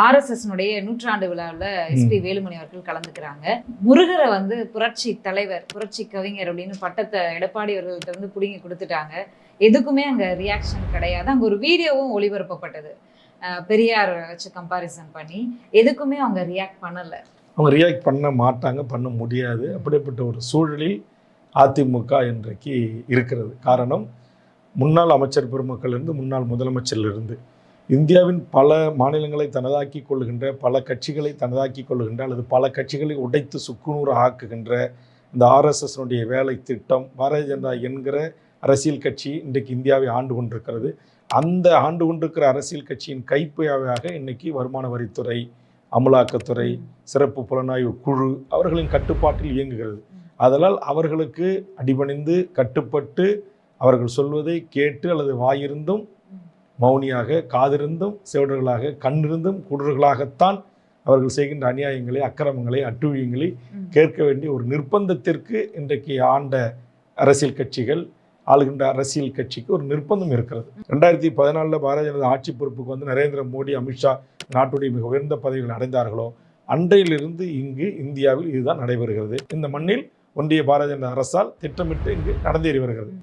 RSS-னுடைய 100ஆண்டு விழாவில் SP வேலுமணி அவர்கள் கலந்துக்கிறாங்க. முருகரை வந்து புரட்சி தலைவர், புரட்சி கவிஞர் அப்படின்னு பட்டத்தை எடப்பாடி அவர்கள்ட்ட இருந்து பிடுங்கி கொடுத்துட்டாங்க. எதுக்குமே அங்கே ரியாக்ஷன் கிடையாது. அங்கே ஒரு வீடியோவும் ஒளிபரப்பப்பட்டது பெரியார் வச்சு கம்பாரிசன் பண்ணி. எதுக்குமே அவங்க ரியாக்ட் பண்ணலை. அவங்க ரியாக்ட் பண்ண மாட்டாங்க, பண்ண முடியாது. அப்படிப்பட்ட ஒரு சூழலில் அதிமுக இன்றைக்கு இருக்கிறது. காரணம், முன்னாள் அமைச்சர் பெருமக்களிலிருந்து முன்னாள் முதலமைச்சரிலிருந்து இந்தியாவின் பல மாநிலங்களை தனதாக்கி கொள்ளுகின்ற, பல கட்சிகளை தனதாக்கி கொள்ளுகின்ற அல்லது பல கட்சிகளை உடைத்து சுக்குநூறு ஆக்குகின்ற இந்த RSS-னுடைய வேலை திட்டம், பாரதிய ஜனதா என்கிற அரசியல் கட்சி இன்றைக்கு இந்தியாவை ஆண்டு கொண்டிருக்கிறது. அந்த ஆண்டு கொண்டிருக்கிற அரசியல் கட்சியின் கைப்பையாக இன்னைக்கு வருமான வரித்துறை, அமலாக்கத்துறை, சிறப்பு புலனாய்வு குழு அவர்களின் கட்டுப்பாட்டில் இயங்குகிறது. அதனால் அவர்களுக்கு அடிபணிந்து கட்டுப்பட்டு அவர்கள் சொல்வதை கேட்டு அல்லது வாயிருந்தும் மௌனியாக, காதிருந்தும் செவிடர்களாக, கண்ணிருந்தும் குருடர்களாகத்தான் அவர்கள் செய்கின்ற அநியாயங்களை, அக்கிரமங்களை, அட்டுழியங்களை கேட்க வேண்டிய ஒரு நிர்பந்தத்திற்கு இன்றைக்கு ஆண்ட அரசியல் கட்சிகள், ஆளுகின்ற அரசியல் கட்சிக்கு ஒரு நிர்பந்தம் இருக்கிறது. 2014 பாரதிய ஜனதா ஆட்சி பொறுப்புக்கு வந்து நரேந்திர மோடி, அமித்ஷா நாட்டுடைய மிக உயர்ந்த பதவிகள் அடைந்தார்களோ அன்றையிலிருந்து இங்கு இந்தியாவில் இதுதான் நடைபெறுகிறது. இந்த மண்ணில் ஒன்றிய பாரதிய ஜனதா அரசால் திட்டமிட்டு இங்கு நடந்தேறி வருகிறது.